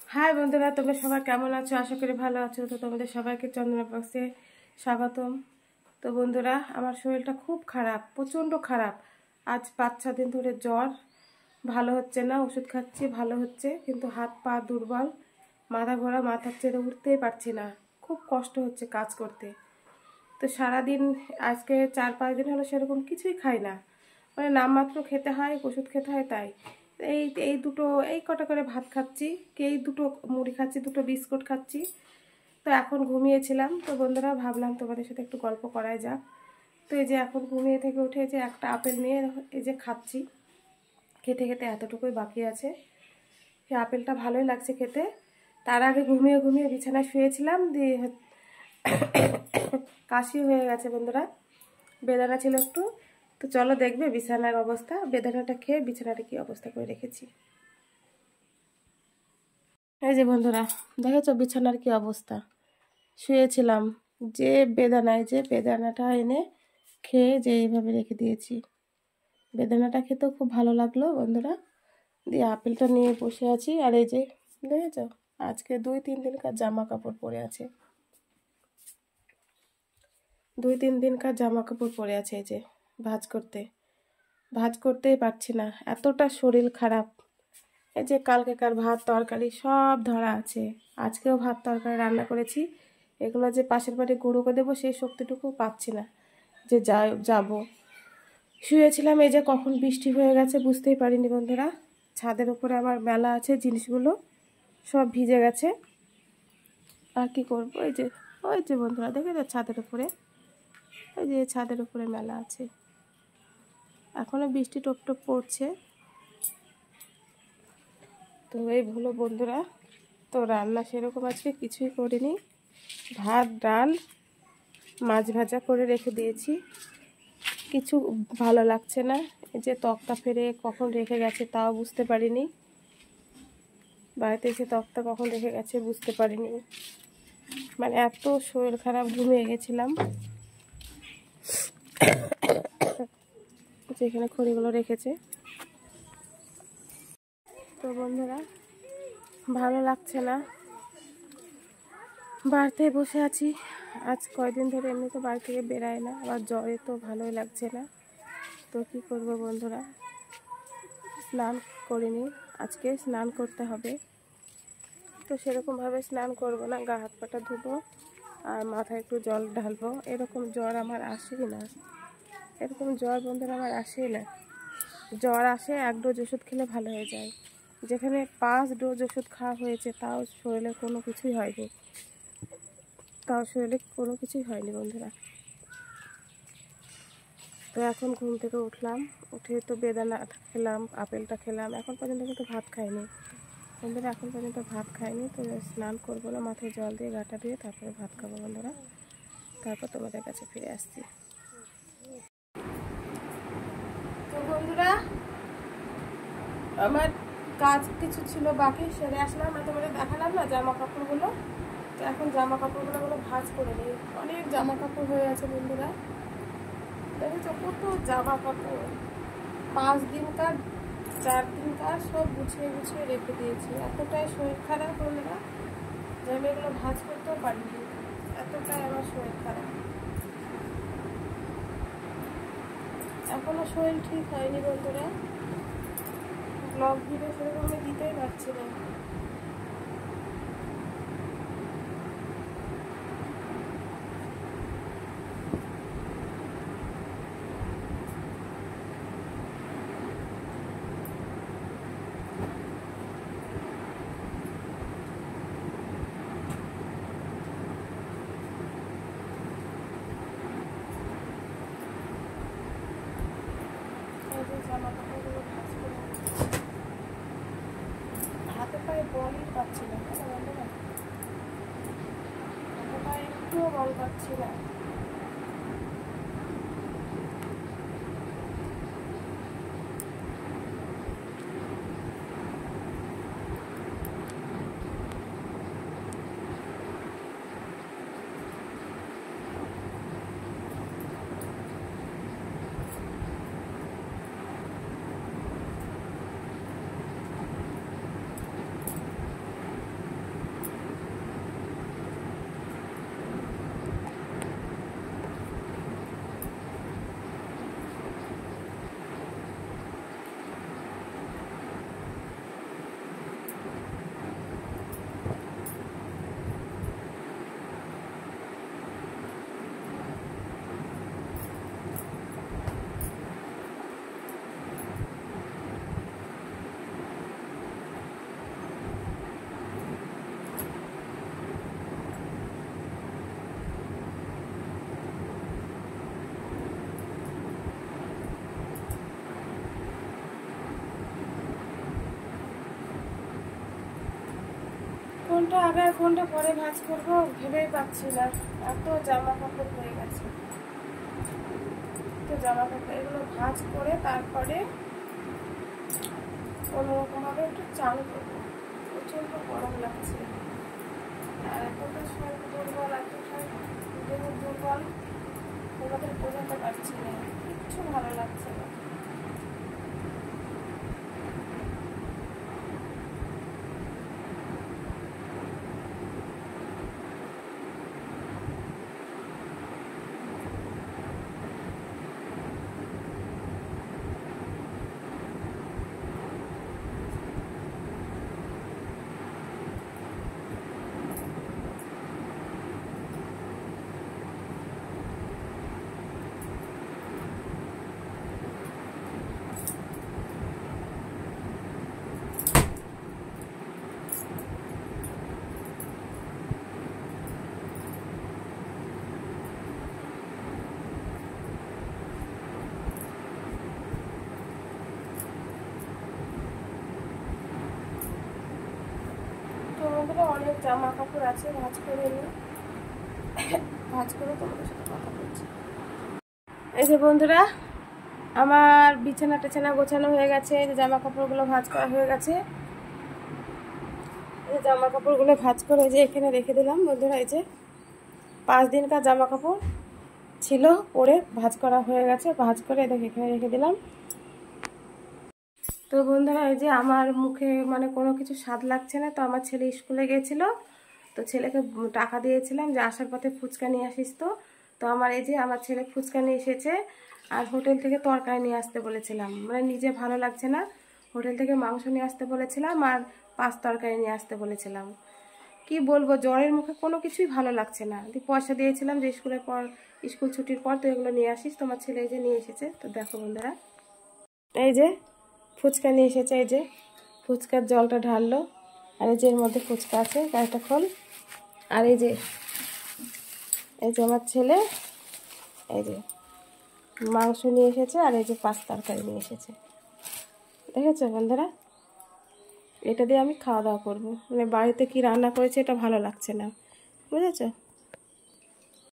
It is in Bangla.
হাই বন্ধুরা, তোমরা সবাই কেমন আছো? আশা করি ভালো আছো। তো তোমাদের সবাইকে চন্দনা বক্সে স্বাগতম। তো বন্ধুরা, আমার শরীরটা খুব খারাপ, প্রচণ্ড খারাপ। আজ 5-6 দিন ধরে জ্বর, ভালো হচ্ছে না। ওষুধ খাচ্ছি, ভালো হচ্ছে, কিন্তু হাত পা দুর্বল, মাথা ঘোরা, মাথার ছেড়ে উঠতেই পারছি না। খুব কষ্ট হচ্ছে কাজ করতে। তো সারাদিন আজকে 4-5 দিন হলো সেরকম কিছুই খাই না, মানে নামমাত্র খেতে হয়, ওষুধ খেতে হয়। তাই এই এই দুটো এই কটা করে ভাত খাচ্ছি, এই দুটো মুড়ি খাচ্ছি, দুটো বিস্কুট খাচ্ছি। তো এখন ঘুমিয়েছিলাম। তো বন্ধুরা, ভাবলাম তোমাদের সাথে একটু গল্প করাই যাক। তো এই যে এখন ঘুমিয়ে থেকে উঠে যে একটা আপেল নিয়ে এই যে খাচ্ছি। খেতে খেতে এতটুকুই বাকি আছে। সেই আপেলটা ভালোই লাগছে খেতে। তার আগে ঘুমিয়ে ঘুমিয়ে বিছানায় শুয়েছিলাম, দিয়ে কাশি হয়ে গেছে বন্ধুরা, বেদানা ছিল একটু। তো চলো দেখবে বিছানার অবস্থা, বেদানাটা খেয়ে বিছানাটা কি অবস্থা করে রেখেছি। এই যে বন্ধুরা, দেখেছো বিছানার কি অবস্থা। শুয়েছিলাম, যে বেদানাটা এনে খেয়ে যে এইভাবে রেখে দিয়েছি। বেদানাটা খেতেও খুব ভালো লাগলো বন্ধুরা। দিয়ে আপেলটা নিয়ে বসে আছি। আর এই যে দেখেছো, আজকে 2-3 দিনকার জামা কাপড় পরে আছে, 2-3 দিনকার জামা কাপড় পরে আছে। এই যে ভাঁজ করতেই পারছি না, এতটা শরীর খারাপ। এই যে কালকেকার ভাত তরকারি সব ধরা আছে, আজকেও ভাত তরকারি রান্না করেছি। এগুলো যে পাশের বাড়ি গরুকে দেবো সেই শক্তিটুকু পাচ্ছি না যে যাব। শুয়েছিলাম, এই যে কখন বৃষ্টি হয়ে গেছে বুঝতেই পারিনি বন্ধুরা। ছাদের উপরে আমার মেলা আছে, জিনিসগুলো সব ভিজে গেছে। আর কি করব, ওই যে বন্ধুরা দেখে তো ছাদের উপরে, ওই যে ছাদের উপরে মেলা আছে। এখনো বৃষ্টি টপ টপ পড়ছে। তো এই হলো বন্ধুরা, তো রান্না সেরকম আজকে কিছুই করিনি। ভাত ডাল মাছ ভাজা করে রেখে দিয়েছি। কিছু ভালো লাগছে না, এই যে তক্তা ফেরে কখন রেখে গেছে তাও বুঝতে পারিনি। বাড়িতে এসে তক্তা কখন রেখে গেছে বুঝতে পারিনি, মানে এত শরীর খারাপ, ঘুমিয়ে গেছিলাম। যেখানে খড়িগুলো রেখেছে। তো বন্ধুরা, ভালো লাগছে না, বাড়িতে বসে আছি। আজ কয়দিন ধরে এমনি তো বাড়ি থেকে বেরায় না, আবার জ্বরে তো ভালোই লাগছে না। তো কী করবো বন্ধুরা, স্নান করিনি, আজকে স্নান করতে হবে। তো সেরকমভাবে স্নান করব না, গা হাত পাটা ধুবো আর মাথায় একটু জল ঢালবো। এরকম জ্বর আমার আসেই না, এরকম জ্বর বন্ধুরা আমার আসেই না। জ্বর আসে 1 ডোজ ওষুধ খেলে ভালো হয়ে যায়, যেখানে 5 ডোজ ওষুধ খাওয়া হয়েছে তাও শরীরে কোনো কিছুই হয়নি, বন্ধুরা। তো এখন ঘুম থেকে উঠলাম, উঠে তো বেদানা খেলাম, আপেলটা খেলাম, এখন পর্যন্ত কিন্তু ভাত খাইনি বন্ধুরা, এখন পর্যন্ত ভাত খাইনি। তো স্নান করবো না, মাথায় জল দিয়ে গাটা দিয়ে তারপরে ভাত খাবো বন্ধুরা, তারপর তোমাদের কাছে ফিরে আসছি। তো বন্ধুরা, আমার কাজ কিছু ছিল বাকি, সেরে আসলাম। আর তোমাদের দেখালাম না জামা কাপড়গুলো, তো এখন জামা কাপড়গুলো ভাঁজ করে নিই। অনেক জামা কাপড় হয়ে আছে বন্ধুরা, দেখেছো কত জামা কাপড়, 5 দিনকার 4 দিনকার সব গুছিয়ে গুছিয়ে রেখে দিয়েছি। এতটাই শরীর খারাপ বন্ধুরা যে আমি এগুলো ভাঁজ করতেও পারিনি, এতটাই আমার শরীর খারাপ। এখনো শরীর ঠিক হয়নি বন্ধুরা, ব্লগ ভিডিও সেরকম আমি দিতেই পারছি না। জামা কাপড়গুলো ভাঁজ করে হাতে পায়ে বলই পাচ্ছি না, হাতে পায়ে একটুও বল পাচ্ছি না। কোনটা আগে আর কোনটা পরে ভাঁজ করবো ভেবেই পাচ্ছি না, এত জামা কাপড় হয়ে গেছে। তো জামা কাপড় এগুলো ভাঁজ করে তারপরে কোনোরকমভাবে একটু চান করবো। প্রচণ্ড গরম লাগছে, আর এতটা শরীর দুর্বল, এতটা দেহ দুর্বল, তোমাদের বোঝাতে পারছি না, কিচ্ছু ভালো লাগছে না। অনেক জামা কাপড় আছে, ভাঁজ করে নিই, ভাঁজ করে তোমাদের সাথে কথা বলছি। এই যে বন্ধুরা, আমার বিছানা টেছানা গোছানো হয়ে গেছে, এই যে জামা কাপড়গুলো ভাঁজ করা হয়ে গেছে। এই জামা কাপড়গুলো ভাঁজ করে যে এখানে রেখে দিলাম বন্ধুরা। এই যে 5 দিনকার জামা কাপড় ছিল, পরে ভাঁজ করা হয়ে গেছে, ভাঁজ করে দেখে এখানে রেখে দিলাম। তো বন্ধুরা, এই যে আমার মুখে মানে কোনো কিছু স্বাদ লাগছে না, তো আমার ছেলে স্কুলে গিয়েছিল, তো ছেলেকে টাকা দিয়েছিলাম যে আসার পথে ফুচকা নিয়ে আসিস। তো আমার এই যে আমার ছেলে ফুচকা নিয়ে এসেছে, আর হোটেল থেকে তরকারি নিয়ে আসতে বলেছিলাম, মানে নিজে ভালো লাগছে না, হোটেল থেকে মাংস নিয়ে আসতে বলেছিলাম আর 5 তরকারি নিয়ে আসতে বলেছিলাম। কি বলবো, জ্বরের মুখে কোনো কিছুই ভালো লাগছে না। পয়সা দিয়েছিলাম যে স্কুল ছুটির পর তো এগুলো নিয়ে আসিস, তোমার ছেলে এই যে নিয়ে এসেছে। তো দেখো বন্ধুরা, এই যে ফুচকা নিয়ে এসেছে, এই যে ফুচকার জলটা ঢাললো, আর এই যে এর মধ্যে ফুচকা আছে, গাড়িটা খোল। আর এই যে আমার ছেলে এই যে মাংস নিয়ে এসেছে, আর এই যে 5 তরকারি নিয়ে এসেছে। দেখেছো বন্ধুরা, এটা দিয়ে আমি খাওয়া দাওয়া করবো, মানে বাড়িতে কি রান্না করেছে এটা ভালো লাগছে না, বুঝেছো।